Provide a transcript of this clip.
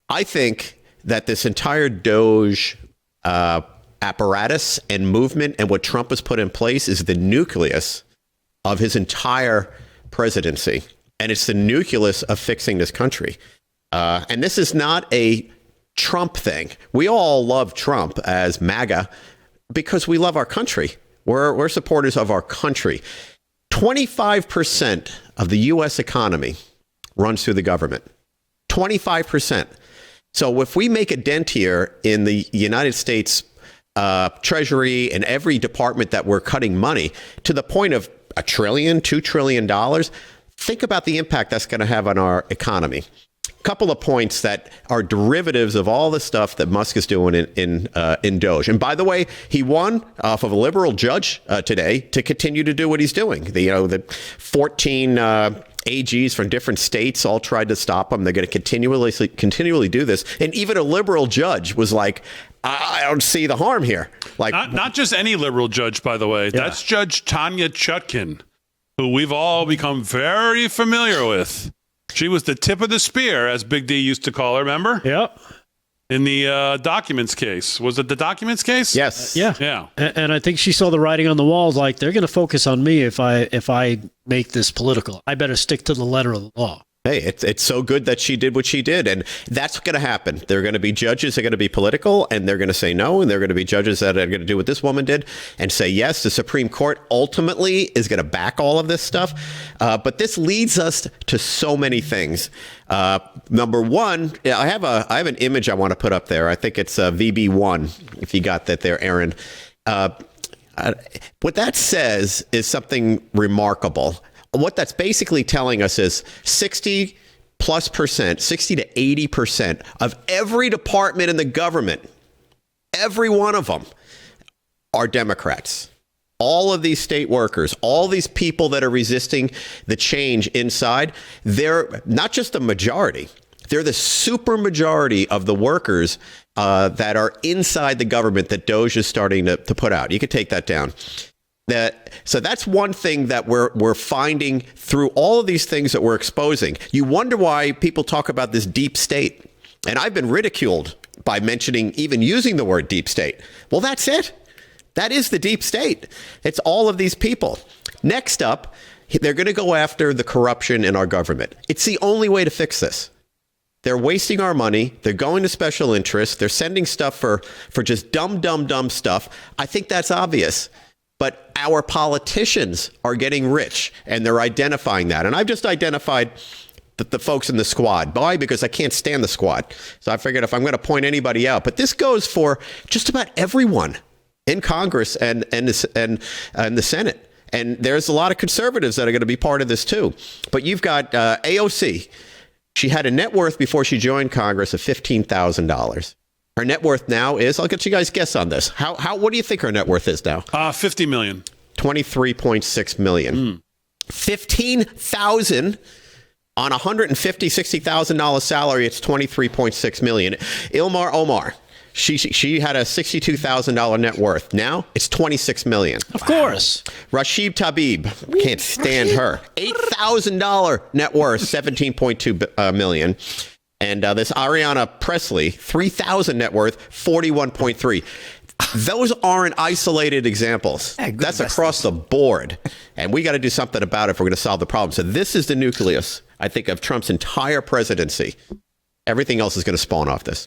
I think that this entire DOGE apparatus and movement and what Trump has put in place is the nucleus of his entire presidency. And it's the nucleus of fixing this country. And this is not a Trump thing. We all love Trump as MAGA because we love our country. We're supporters of our country. 25% of the U.S. economy runs through the government. 25%. So if we make a dent here in the United States Treasury and every department that we're cutting money to the point of $1 trillion, $2 trillion, think about the impact that's going to have on our economy. Couple of points that are derivatives of all the stuff that Musk is doing in DOGE. And by the way, he won off of a liberal judge today to continue to do what he's doing. The 14 AGs from different states all tried to stop him. They're going to continually do this. And even a liberal judge was like, I don't see the harm here. Like, not just any liberal judge, by the way. Yeah. That's Judge Tanya Chutkin, who we've all become very familiar with. She was the tip of the spear, as Big D used to call her, remember? Yep. In the documents case. Was it the documents case? Yes. Yeah. And I think she saw the writing on the walls, like, they're going to focus on me if I make this political. I better stick to the letter of the law. Hey, it's so good that she did what she did. And that's going to happen. There are going to be judges that are going to be political, and they're going to say no. And there are going to be judges that are going to do what this woman did and say yes. The Supreme Court ultimately is going to back all of this stuff. But this leads us to so many things. Number one, I have an image I want to put up there. I think it's VB1, if you got that there, Aaron. What that says is something remarkable. What that's basically telling us is 60 to 80% of every department in the government, every one of them, are Democrats. All of these state workers, all these people that are resisting the change inside, they're not just the majority. They're the super majority of the workers that are inside the government that DOGE is starting to put out. You could take that down. So that's one thing that we're finding through all of these things that we're exposing. You wonder why people talk about this deep state. And I've been ridiculed by even using the word deep state. Well, that's it. That is the deep state. It's all of these people. Next up, they're going to go after the corruption in our government. It's the only way to fix this. They're wasting our money. They're going to special interests. They're sending stuff for just dumb stuff. I think that's obvious. But our politicians are getting rich, and they're identifying that. And I've just identified the folks in the squad. Why? Because I can't stand the squad. So I figured if I'm going to point anybody out. But this goes for just about everyone in Congress and the Senate. And there's a lot of conservatives that are going to be part of this, too. But you've got AOC. She had a net worth before she joined Congress of $15,000. Her net worth now is, I'll get you guys guess on this. What do you think her net worth is now? $50 million. $23.6 million. $15,000 on $150,000-$60,000 salary. It's $23.6 million. Ilmar Omar. She had a $62,000 net worth. Now it's $26 million. Of course. Rashid Tlaib, can't stand her. $8,000 net worth, $17.2 million. And this Ariana Presley, $3,000 net worth, $41.3. Those aren't isolated examples. That's across the board. And we got to do something about it if we're going to solve the problem. So this is the nucleus, I think, of Trump's entire presidency. Everything else is going to spawn off this.